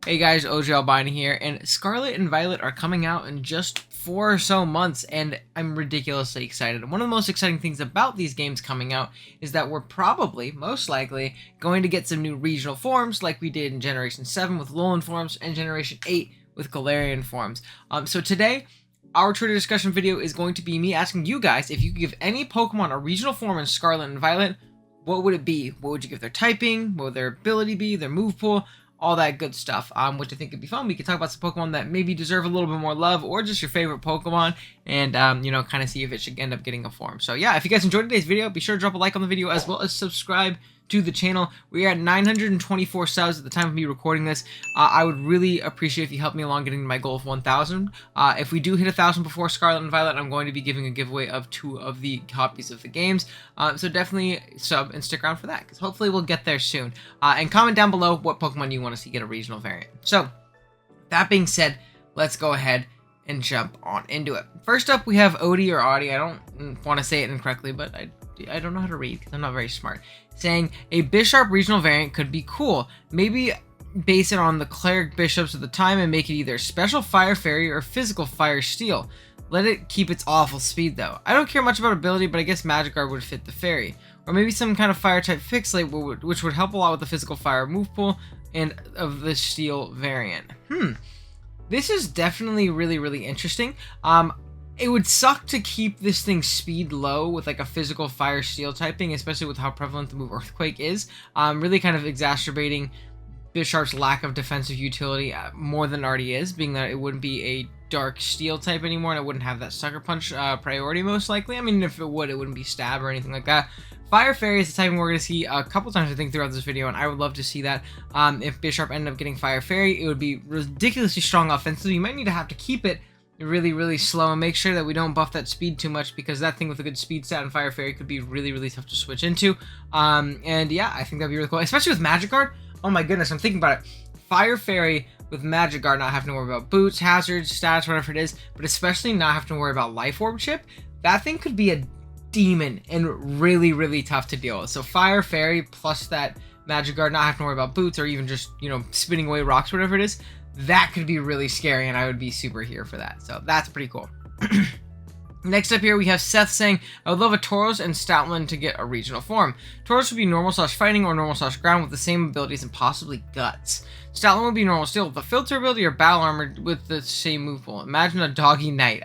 Hey guys, OG Albina here, and Scarlet and Violet are coming out in just 4 or so months, and I'm ridiculously excited. One of the most exciting things about these games coming out is that we're probably, most likely, going to get some new regional forms like we did in Generation 7 with Alolan forms and Generation 8 with Galarian forms. So today, our Twitter discussion video is going to be me asking you guys if you could give any Pokemon a regional form in Scarlet and Violet, what would it be? What would you give their typing? What would their ability be? Their move pool? All that good stuff, which I think could be fun. We could talk about some Pokemon that maybe deserve a little bit more love, or just your favorite Pokemon, and kind of see if it should end up getting a form. So yeah, if you guys enjoyed today's video, be sure to drop a like on the video as well as subscribe to the channel. We are at 924 subs at the time of me recording this. I would really appreciate if you help me along getting to my goal of 1,000. If we do hit 1,000 before Scarlet and Violet, I'm going to be giving a giveaway of 2 of the copies of the games. So definitely sub and stick around for that, because hopefully we'll get there soon. And comment down below what Pokemon you want to see get a regional variant. So, that being said, let's go ahead and jump on into it. First up, we have Odie or Audie. I don't want to say it incorrectly, but I don't know how to read because I'm not very smart. Saying a Bisharp regional variant could be cool. Maybe base it on the cleric bishops of the time and make it either special fire fairy or physical fire steel. Let it keep its awful speed though. I don't care much about ability, but I guess Magikarp would fit the fairy. Or maybe some kind of fire type fixate which would help a lot with the physical fire move pool and of the steel variant. This is definitely really interesting. It would suck to keep this thing speed low with like a physical fire steel typing, especially with how prevalent the move Earthquake is. Really kind of exacerbating Bisharp's lack of defensive utility more than it already is, being that it wouldn't be a dark steel type anymore and it wouldn't have that Sucker Punch priority most likely. I mean, if it would, it wouldn't be Stab or anything like that. Fire Fairy is the typing we're going to see a couple times, I think, throughout this video, and I would love to see that. If Bisharp ended up getting Fire Fairy, it would be ridiculously strong offensively. You might need to have to keep it really slow and make sure that we don't buff that speed too much, because that thing with a good speed stat and Fire Fairy could be really tough to switch into. And yeah, I think that'd be really cool, especially with Magikarp. Oh my goodness, I'm thinking about it. Fire Fairy with Magikarp, not having to worry about boots, hazards, stats, whatever it is, but especially not having to worry about Life Orb chip. That thing could be a demon and really tough to deal with. So Fire Fairy plus that Magikarp not having to worry about boots or even just, spinning away rocks, whatever it is, that could be really scary, and I would be super here for that. So that's pretty cool. Next up here, we have Seth saying, I would love a Taurus and Stoutland to get a regional form. Taurus would be normal/fighting or normal/ground with the same abilities and possibly guts. Stoutland would be normal steel with a filter ability or battle armor with the same move pool. Imagine a doggy knight.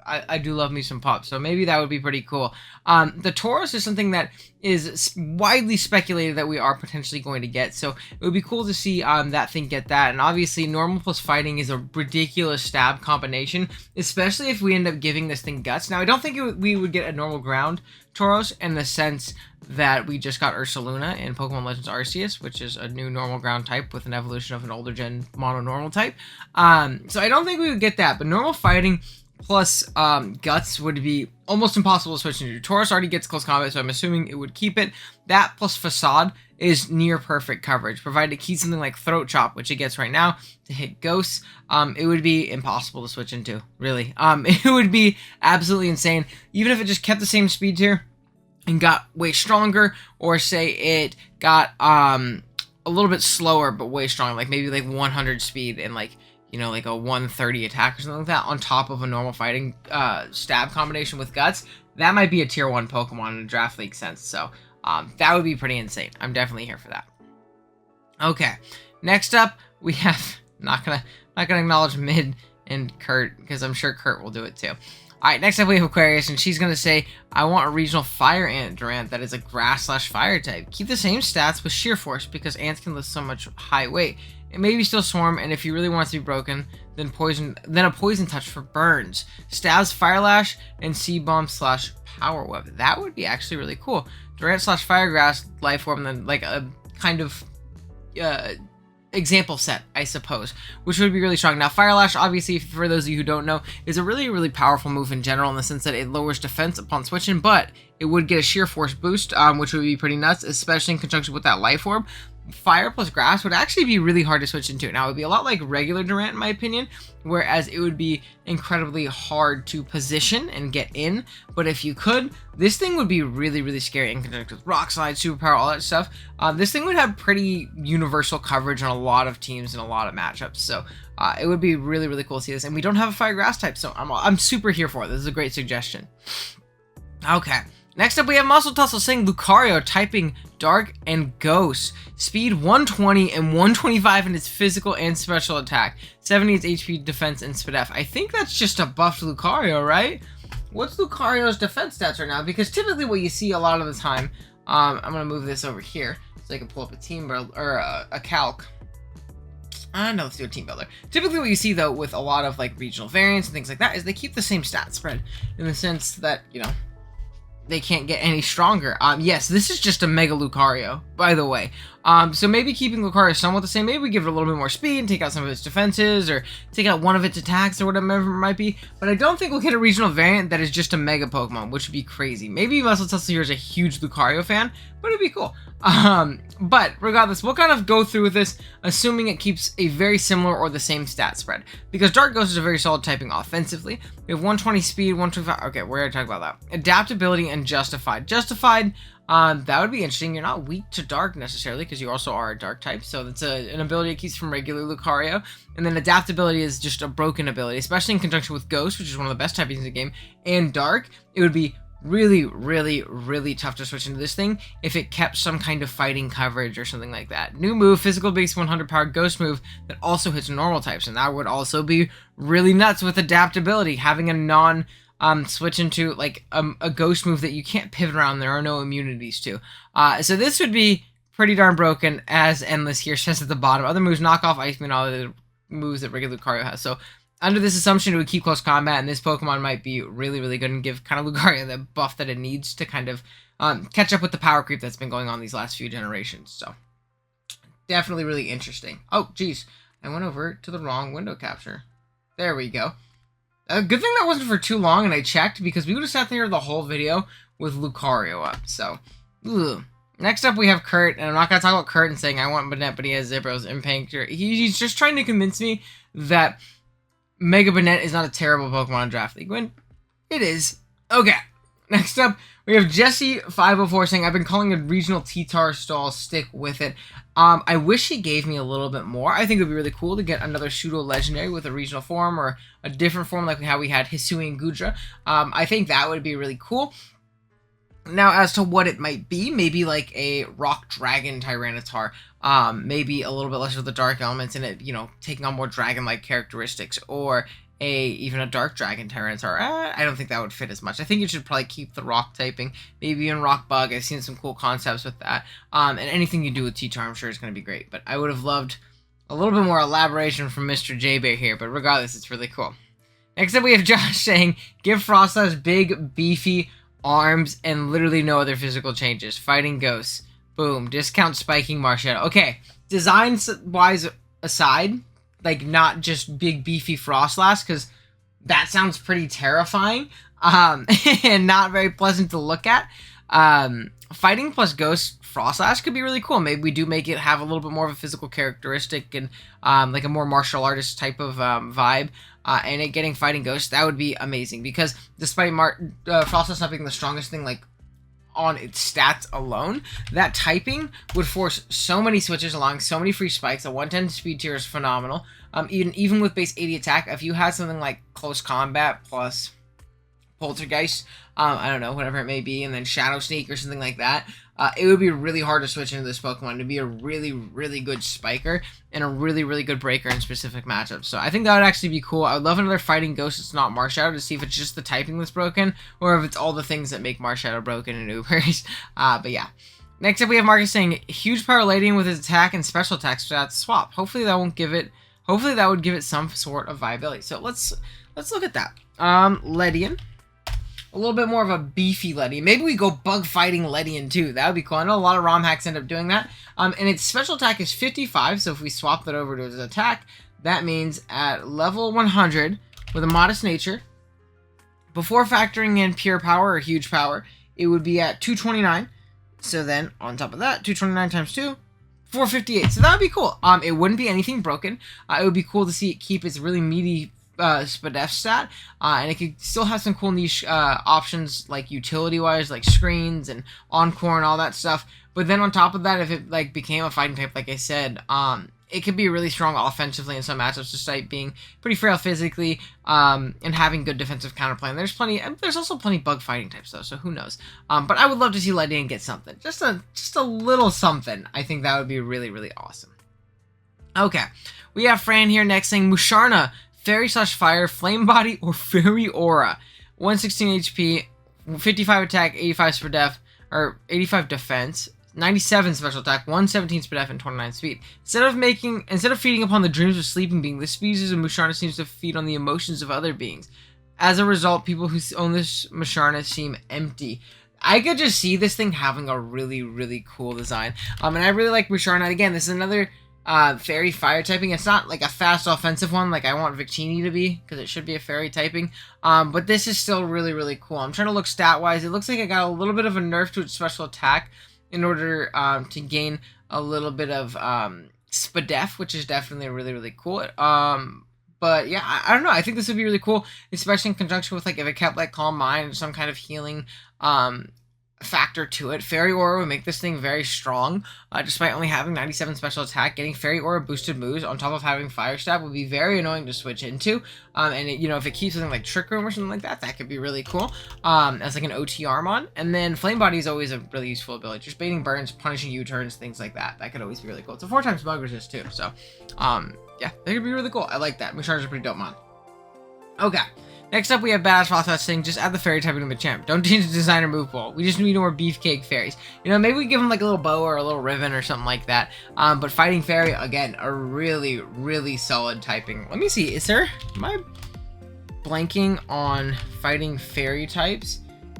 I do love me some pups, so maybe that would be pretty cool. The Taurus is something that is widely speculated that we are potentially going to get, so it would be cool to see that thing get that. And obviously, normal plus fighting is a ridiculous stab combination, especially if we end up giving this thing guts. Now, I don't think we would get a normal ground Tauros in the sense that we just got Ursaluna in Pokemon Legends Arceus, which is a new normal ground type with an evolution of an older gen mono normal type. So I don't think we would get that, but normal fighting plus guts would be almost impossible to switch into. Taurus already gets close combat, so I'm assuming it would keep it. That plus facade is near perfect coverage, provided it keeps something like Throat Chop, which it gets right now, to hit ghosts. It would be impossible to switch into, really. It would be absolutely insane, even if it just kept the same speed tier and got way stronger, or say it got a little bit slower but way stronger, like maybe like 100 speed and like a 130 attack or something like that on top of a normal fighting stab combination with guts. That might be a tier 1 Pokemon in a draft league sense, so that would be pretty insane. I'm definitely here for that. Okay, next up we have not gonna acknowledge Mid and Kurt, because I'm sure Kurt will do it too. Alright, next up we have Aquarius, and she's gonna say, I want a regional fire ant Durant that is a grass/fire type. Keep the same stats with sheer force, because ants can lift so much high weight. It maybe still swarm, and if you really want it to be broken, then a poison touch for burns. Stabs, Fire Lash, and Sea Bomb/Power Web. That would be actually really cool. Durant/Fire Grass, Life Orb, and then like a kind of example set, I suppose, which would be really strong. Now, Fire Lash, obviously, for those of you who don't know, is a really powerful move in general, in the sense that it lowers defense upon switching, but it would get a sheer force boost, which would be pretty nuts, especially in conjunction with that Life Orb. Fire plus grass would actually be really hard to switch into. Now, it would be a lot like regular Durant, in my opinion, whereas it would be incredibly hard to position and get in. But if you could, this thing would be really, really scary in conjunction with Rock Slide, Superpower, all that stuff. This thing would have pretty universal coverage on a lot of teams and a lot of matchups. So it would be really, really cool to see this. And we don't have a Fire Grass type, so I'm super here for it. This is a great suggestion. Okay. Next up, we have Muscle Tussle saying Lucario typing Dark and Ghost. Speed 120 and 125 in its physical and special attack. 70 its HP, defense, and SPDF. I think that's just a buffed Lucario, right? What's Lucario's defense stats right now? Because typically what you see a lot of the time, I'm going to move this over here so I can pull up a team build, or a calc. No, let's do a team builder. Typically what you see, though, with a lot of like regional variants and things like that is they keep the same stat spread in the sense that, you know, they can't get any stronger. Yes, this is just a Mega Lucario, by the way. So maybe keeping Lucario somewhat the same. Maybe we give it a little bit more speed and take out some of its defenses, or take out one of its attacks, or whatever it might be. But I don't think we'll get a regional variant that is just a Mega Pokemon, which would be crazy. Maybe Muscle Tussle here is a huge Lucario fan, but it'd be cool. But regardless, we'll kind of go through with this, assuming it keeps a very similar or the same stat spread. Because Dark Ghost is a very solid typing offensively. We have 120 speed, 125. Okay, we're going to talk about that. Adaptability and Justified. Justified, that would be interesting. You're not weak to Dark necessarily, because you also are a Dark type. So that's an ability it keeps from regular Lucario. And then Adaptability is just a broken ability, especially in conjunction with Ghost, which is one of the best typings in the game, and Dark. It would be really, really, really tough to switch into this thing if it kept some kind of fighting coverage or something like that. New move, physical base 100 power Ghost move that also hits normal types, and that would also be really nuts with adaptability, having a non switch into like a Ghost move that you can't pivot around. There are no immunities to. So this would be pretty darn broken, as Endless here says at the bottom. Other moves, knock off Ice Beam, all the moves that regular Lucario has. So under this assumption, it would keep close combat, and this Pokemon might be really, really good and give kind of Lucario the buff that it needs to kind of catch up with the power creep that's been going on these last few generations. So definitely really interesting. Oh, geez. I went over to the wrong window capture. There we go. A good thing that wasn't for too long, and I checked, because we would have sat there the whole video with Lucario up. So, ugh. Next up, we have Kurt, and I'm not going to talk about Kurt and saying I want Banette, but he has Zipros and Pancture. He's just trying to convince me that Mega Banette is not a terrible Pokemon in Draft League, when it is. Okay, next up, we have Jesse504 saying, I've been calling a regional T-Tar stall, stick with it. I wish he gave me a little bit more. I think it would be really cool to get another pseudo-legendary with a regional form, or a different form like how we had Hisui and Gudra. I think that would be really cool. Now, as to what it might be, maybe like a Rock Dragon Tyranitar, maybe a little bit less of the dark elements in it, you know, taking on more dragon-like characteristics, or even a Dark Dragon Tyranitar. I don't think that would fit as much. I think you should probably keep the Rock typing, maybe even Rock Bug. I've seen some cool concepts with that, and anything you do with T-Tar, I'm sure is going to be great, but I would have loved a little bit more elaboration from Mr. J-Bear here, but regardless, it's really cool. Next up, we have Josh saying, give Frostlass big, beefy arms and literally no other physical changes. Fighting Ghosts. Boom. Discount spiking Marshadow. Okay, design-wise aside, like not just big beefy Frostlass, because that sounds pretty terrifying, and not very pleasant to look at. Fighting plus Ghost Frostlass could be really cool. Maybe we do make it have a little bit more of a physical characteristic and like a more martial artist type of vibe. And it getting Fighting Ghost, that would be amazing, because despite Frostlass not being the strongest thing like on its stats alone, that typing would force so many switches along, so many free spikes. A 110 speed tier is phenomenal. Even with base 80 attack, if you had something like Close Combat plus Poltergeist, I don't know, whatever it may be, and then Shadow Sneak or something like that, it would be really hard to switch into this Pokemon to be a really, really good spiker and a really, really good breaker in specific matchups. So I think that would actually be cool. I would love another Fighting Ghost that's not Marshadow to see if it's just the typing that's broken, or if it's all the things that make Marshadow broken in Ubers. But yeah. Next up, we have Marcus saying, huge power Ledian with his attack and special attack stats swap. Hopefully that won't give it, hopefully that would give it some sort of viability. So let's look at that. Ledian. A little bit more of a beefy Ledian. Maybe we go bug fighting Ledian too. That would be cool. I know a lot of ROM hacks end up doing that. And its special attack is 55, so if we swap that over to its attack, that means at level 100, with a modest nature, before factoring in pure power or huge power, it would be at 229. So then, on top of that, 229 times 2, 458. So that would be cool. It wouldn't be anything broken. It would be cool to see it keep its really meaty SPDEF stat, and it could still have some cool niche options like utility-wise, like screens and encore and all that stuff. But then on top of that, if it like became a fighting type, like I said, it could be really strong offensively in some matchups, despite being pretty frail physically, and having good defensive counterplay. And there's also plenty bug fighting types though, so who knows? But I would love to see Lightning get something, just a little something. I think that would be really, really awesome. Okay, we have Fran here next saying Musharna, Fairy/Fire, Flame Body, or Fairy Aura. 116 HP, 55 attack, 85 SPDEF, or 85 defense, 97 special attack, 117 SPDEF, and 29 speed. Instead of feeding upon the dreams of sleeping being, this species of Musharna seems to feed on the emotions of other beings. As a result, people who own this Musharna seem empty. I could just see this thing having a really, really cool design. And I really like Musharna. Again, this is another fairy fire typing. It's not like a fast offensive one like I want Victini to be, because it should be a fairy typing. But this is still really, really cool. I'm trying to look stat wise. It looks like it got a little bit of a nerf to its special attack in order to gain a little bit of SPDEF, which is definitely really, really cool. But yeah, I don't know. I think this would be really cool, especially in conjunction with like if it kept like Calm Mind, some kind of healing factor to it. Fairy Aura would make this thing very strong, despite only having 97 special attack. Getting Fairy Aura boosted moves on top of having Fire Stab would be very annoying to switch into. And it, if it keeps something like Trick Room or something like that, that could be really cool. As like an OT Armon. And then Flame Body is always a really useful ability. Just baiting burns, punishing U-turns, things like that. That could always be really cool. It's a 4x bug resist too. So, yeah, that could be really cool. I like that. Musharna's a pretty dope mon. Okay. Next up, we have Badass Fothas saying, just add the fairy typing to the champ. Don't change the design or move pool. We just need more beefcake fairies. Maybe we give them like a little bow or a little ribbon or something like that. But fighting fairy, again, a really, really solid typing. Let me see. Am I blanking on fighting fairy types?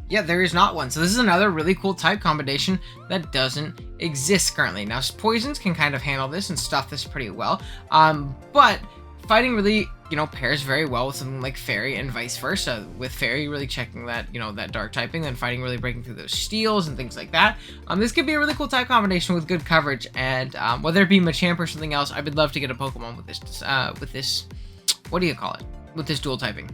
Yeah, there is not one. So this is another really cool type combination that doesn't exist currently. Now, poisons can kind of handle this and stuff this pretty well. But fighting really, pairs very well with something like fairy and vice versa. With fairy really checking that, that dark typing, then fighting really breaking through those steals and things like that. This could be a really cool type combination with good coverage. And whether it be Machamp or something else, I would love to get a Pokemon with this, what do you call it? With this dual typing.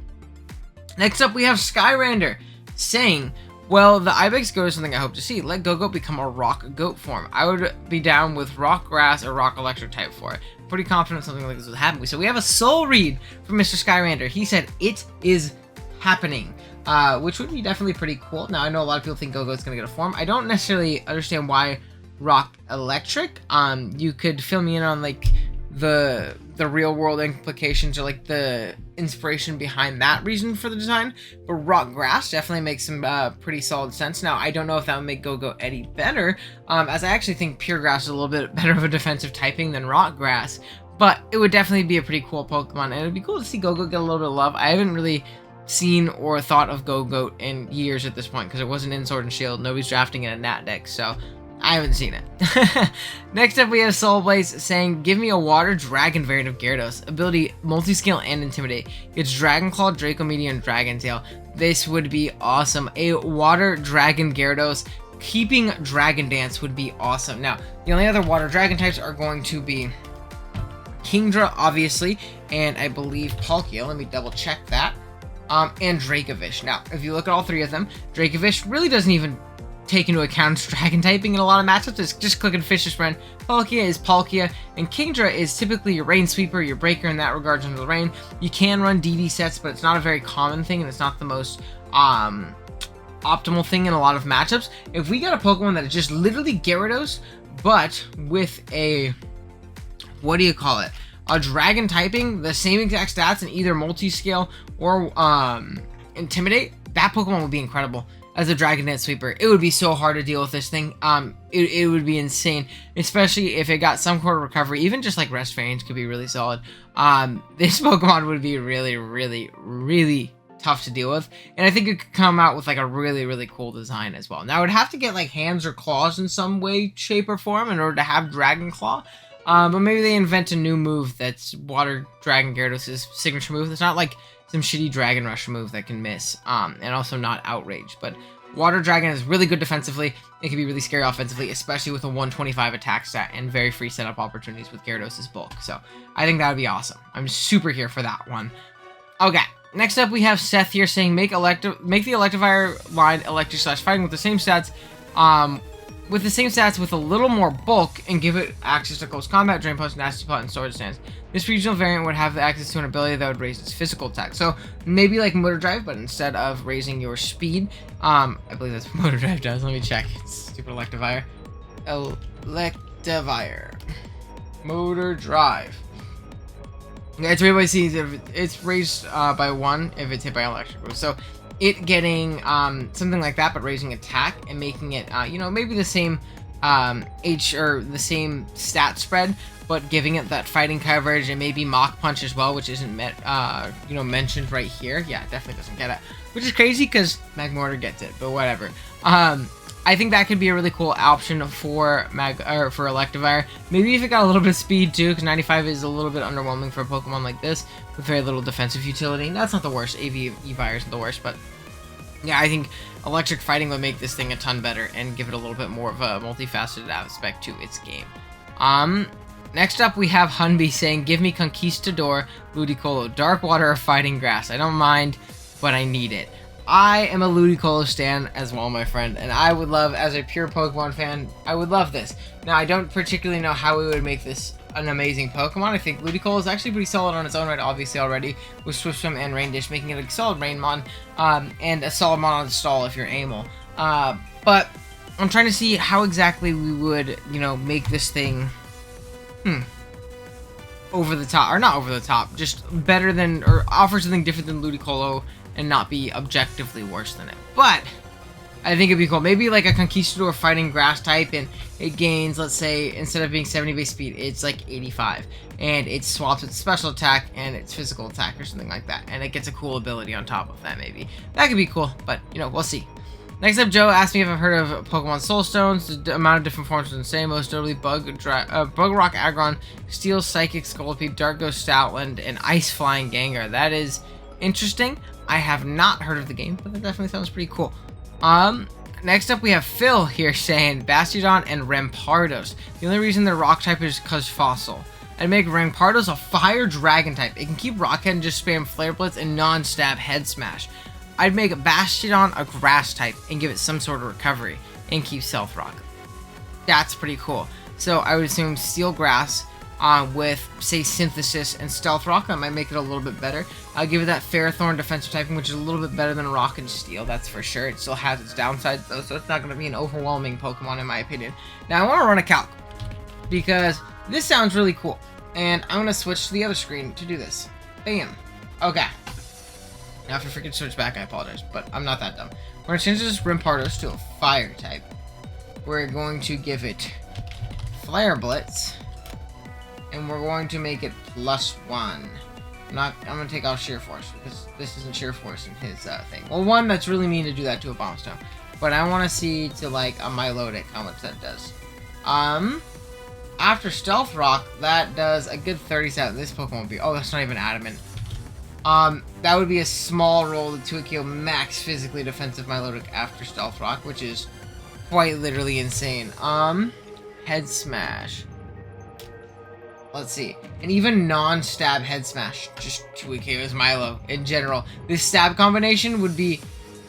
Next up, we have Skyrander saying, well, the Ibex Goat is something I hope to see. Let Go-Goat become a Rock Goat form. I would be down with Rock Grass or Rock Electric type for it. Pretty confident something like this would happen. So we have a soul read from Mr. Skyrander. He said, it is happening. Which would be definitely pretty cool. Now, I know a lot of people think Go-Goat's going to get a form. I don't necessarily understand why Rock Electric. You could fill me in on, like, the real world implications or like the inspiration behind that reason for the design, but Rock Grass definitely makes some pretty solid sense. Now, I don't know if that would make Go-Goat any better, as I actually think Pure Grass is a little bit better of a defensive typing than Rock Grass, but it would definitely be a pretty cool Pokemon, and it would be cool to see Go-Goat get a little bit of love. I haven't really seen or thought of Go-Goat in years at this point, because it wasn't in Sword and Shield. Nobody's drafting in a Nat deck, so I haven't seen it. Next up, we have Soul Blaze saying, give me a Water Dragon variant of Gyarados. Ability, Multiscale and Intimidate. It's Dragon Claw, Draco Meteor, and Dragon Tail. This would be awesome. A Water Dragon Gyarados. Keeping Dragon Dance would be awesome. Now, the only other Water Dragon types are going to be Kingdra, obviously, and I believe Palkia. Let me double check that. And Dracovish. Now, if you look at all three of them, Dracovish really doesn't even take into account dragon typing in a lot of matchups. It's just clicking Fish's friend. Palkia is Palkia, and Kingdra is typically your rain sweeper, your breaker in that regards under the rain. You can run DD sets, but it's not a very common thing, and it's not the most optimal thing in a lot of matchups. If we got a Pokemon that is just literally Gyarados, but with a, what do you call it? A dragon typing, the same exact stats in either multi-scale or Intimidate, that Pokemon would be incredible. As a Dragon Dance Sweeper, it would be so hard to deal with this thing. It would be insane, especially if it got some sort of recovery. Even just like Rest Range could be really solid. This Pokemon would be really, really, really tough to deal with, and I think it could come out with like a really, really cool design as well. Now, it would have to get like hands or claws in some way, shape, or form in order to have Dragon Claw. But maybe they invent a new move that's Water Dragon Gyarados' signature move. It's not like some shitty Dragon Rush move that can miss, and also not Outrage. But Water Dragon is really good defensively. It can be really scary offensively, especially with a 125 attack stat and very free setup opportunities with Gyarados' bulk. So I think that would be awesome. I'm super here for that one. Okay, next up we have Seth here saying make the Electivire line Electric/Fighting with the same stats, with a little more bulk, and give it access to Close Combat, Drain Punch, Nasty Plot, and Sword Stance. This regional variant would have access to an ability that would raise its physical attack. So maybe like Motor Drive, but instead of raising your speed, I believe that's what Motor Drive does. Let me check. It's stupid Electivire. Electivire. Motor Drive. Yeah, it's everybody sees it's raised by 1 if it's hit by electric boost. So it getting something like that, but raising attack and making it maybe the same the same stat spread, but giving it that fighting coverage and maybe Mach Punch as well, which isn't mentioned right here. Yeah, it definitely doesn't get it, which is crazy because Magmortar gets it, but whatever. I think that could be a really cool option for for Electivire. Maybe if it got a little bit of speed too, because 95 is a little bit underwhelming for a Pokemon like this with very little defensive utility. That's not the worst. Eevee isn't the worst, but yeah, I think Electric Fighting would make this thing a ton better and give it a little bit more of a multifaceted aspect to its game. Next up we have Hunby saying, give me Conquistador, Ludicolo, Dark Water, or Fighting Grass. I don't mind, but I need it. I am a Ludicolo stan as well, my friend, and I would love, as a pure Pokemon fan, I would love this. Now, I don't particularly know how we would make this an amazing Pokemon. I think Ludicolo is actually pretty solid on its own right, obviously, already, with Swift Swim and Rain Dish, making it a solid Rainmon, and a solid Mon on stall if you're Amel. But I'm trying to see how exactly we would, make this thing, over the top, or not over the top, just better than, or offer something different than Ludicolo, and not be objectively worse than it. But I think it'd be cool. Maybe like a Conquistador Fighting Grass type, and it gains, let's say, instead of being 70 base speed, it's like 85. And it swaps its special attack and its physical attack or something like that. And it gets a cool ability on top of that, maybe. That could be cool, but, we'll see. Next up, Joe asked me if I've heard of Pokemon Soul Stones. The amount of different forms is insane, most notably Bug Rock Aggron, Steel Psychic Scolipede, Dark Ghost Stoutland, and Ice Flying Gengar. That is interesting. I have not heard of the game, but that definitely sounds pretty cool. Next up we have Phil here saying Bastiodon and Rampardos. The only reason they're rock type is because fossil. I'd make Rampardos a fire dragon type. It can keep Rockhead and just spam Flare Blitz and non-stab Head Smash. I'd make Bastiodon a grass type and give it some sort of recovery and keep Stealth Rock. That's pretty cool. So I would assume Steel Grass with, say, Synthesis and Stealth Rock. That might make it a little bit better. I'll give it that Ferrothorn defensive typing, which is a little bit better than Rock and Steel, that's for sure. It still has its downsides, though, so it's not going to be an overwhelming Pokemon, in my opinion. Now, I want to run a calc, because this sounds really cool, and I'm going to switch to the other screen to do this. Bam. Okay. Now, if I freaking switch back, I apologize, but I'm not that dumb. We're going to change this Rampardos to a Fire type. We're going to give it Flare Blitz, and we're going to make it +1. I'm going to take off Sheer Force, because this isn't Sheer Force in his thing. Well, one, that's really mean to do that to a Bomb Stone. But I want to see to, like, a Milotic how much that does. After Stealth Rock, that does a good 37. This Pokemon would be... Oh, that's not even Adamant. That would be a small roll to a KO max physically defensive Milotic after Stealth Rock, which is quite literally insane. Head Smash. Let's see. And even non-stab Head Smash just 2 KOs Milo in general. This stab combination would be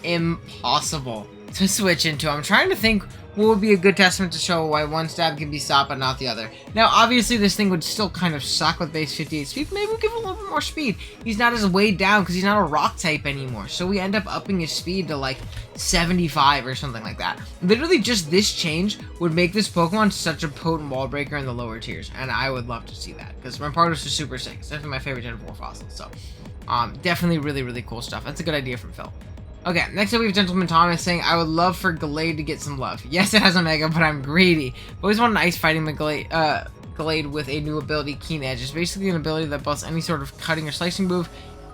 impossible to switch into. I'm trying to think what would be a good testament to show why one stab can be stopped but not the other. Now, obviously, this thing would still kind of suck with base 58 speed. Maybe we'll give it a little bit more speed. He's not as weighed down because he's not a rock type anymore. So we end up upping his speed to like 75 or something like that. Literally, just this change would make this Pokemon such a potent wall breaker in the lower tiers. And I would love to see that because Rampardos is super sick. It's definitely my favorite Gen 4 fossil. So, definitely really, really cool stuff. That's a good idea from Phil. Okay, next up we have Gentleman Thomas saying, I would love for Gallade to get some love. Yes, it has a Mega, but I'm greedy. I've always wanted an Ice Fighting Gallade with a new ability, Keen Edge. It's basically an ability that busts any sort of cutting or slicing move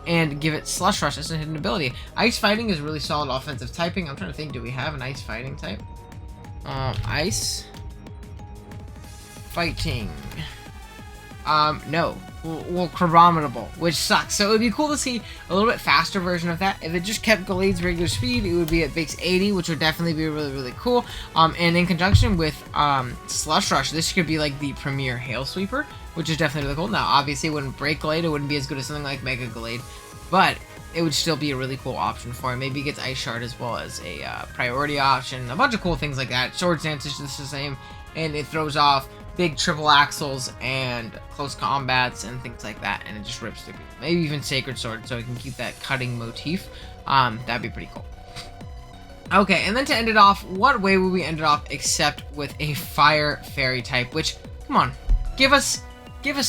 and give it Slush Rush as a hidden ability. Ice Fighting is really solid offensive typing. I'm trying to think, do we have an Ice Fighting type? Ice Fighting. No. well, chronometrable, which sucks. So it would be cool to see a little bit faster version of that. If it just kept Gallade's regular speed, it would be at base 80, which would definitely be really, really cool. And in conjunction with Slush Rush, this could be like the premier Hail Sweeper, which is definitely really cool. Now, obviously, it wouldn't break Gallade. It wouldn't be as good as something like Mega Gallade, but it would still be a really cool option for it. Maybe it gets Ice Shard as well as a priority option, a bunch of cool things like that. Swords Dance is just the same, and it throws off big triple axles and close combats and things like that, and it just rips through people. Maybe even Sacred Sword, so it can keep that cutting motif. That'd be pretty cool. Okay, and then to end it off, what way would we end it off except with a Fire Fairy type? Which, come on, give us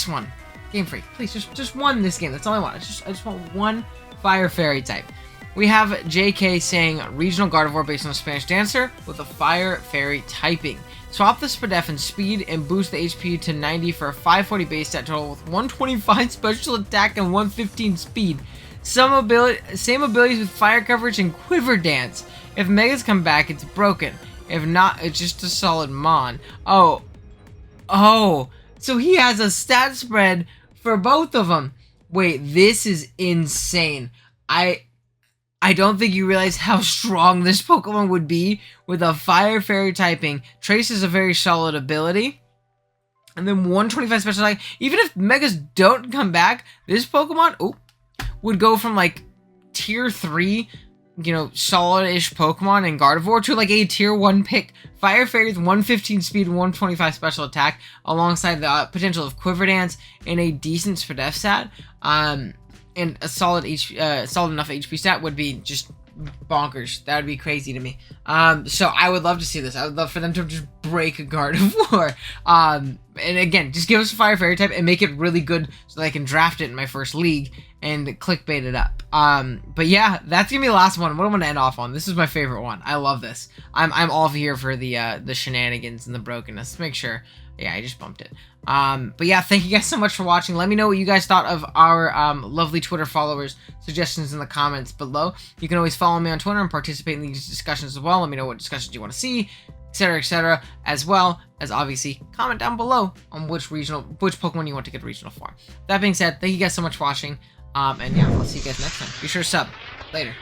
one. Game Freak, please, just one this game. That's all I want. I just want one Fire Fairy type. We have JK saying regional Gardevoir based on a Spanish dancer with a Fire Fairy typing. Swap the Spadef and speed and boost the HP to 90 for a 540 base stat total with 125 special attack and 115 speed. Same abilities with fire coverage and quiver dance. If Megas come back, it's broken. If not, it's just a solid Mon. Oh, so he has a stat spread for both of them. Wait, this is insane. I don't think you realize how strong this Pokemon would be with a Fire Fairy typing. Trace is a very solid ability. And then 125 special attack. Even if Megas don't come back, this Pokemon would go from like tier 3, solid-ish Pokemon in Gardevoir to like a tier 1 pick. Fire Fairy with 115 speed and 125 special attack alongside the potential of Quiver Dance and a decent Spadef stat. And a solid enough HP stat would be just bonkers. That would be crazy to me. So I would love to see this. I would love for them to just break a Gardevoir. And again, just give us a Fire Fairy type and make it really good so that I can draft it in my first league and clickbait it up. But yeah, that's gonna be the last one. What I'm gonna end off on. This is my favorite one. I love this. I'm all here for the shenanigans and the brokenness. Let's make sure. Yeah, I just bumped it. But yeah, thank you guys so much for watching. Let me know what you guys thought of our lovely Twitter followers. Suggestions in the comments below. You can always follow me on Twitter and participate in these discussions as well. Let me know what discussions you want to see, etc., as well as obviously comment down below on which Pokemon you want to get regional for. That being said, thank you guys so much for watching. And yeah, I'll see you guys next time. Be sure to sub. Later.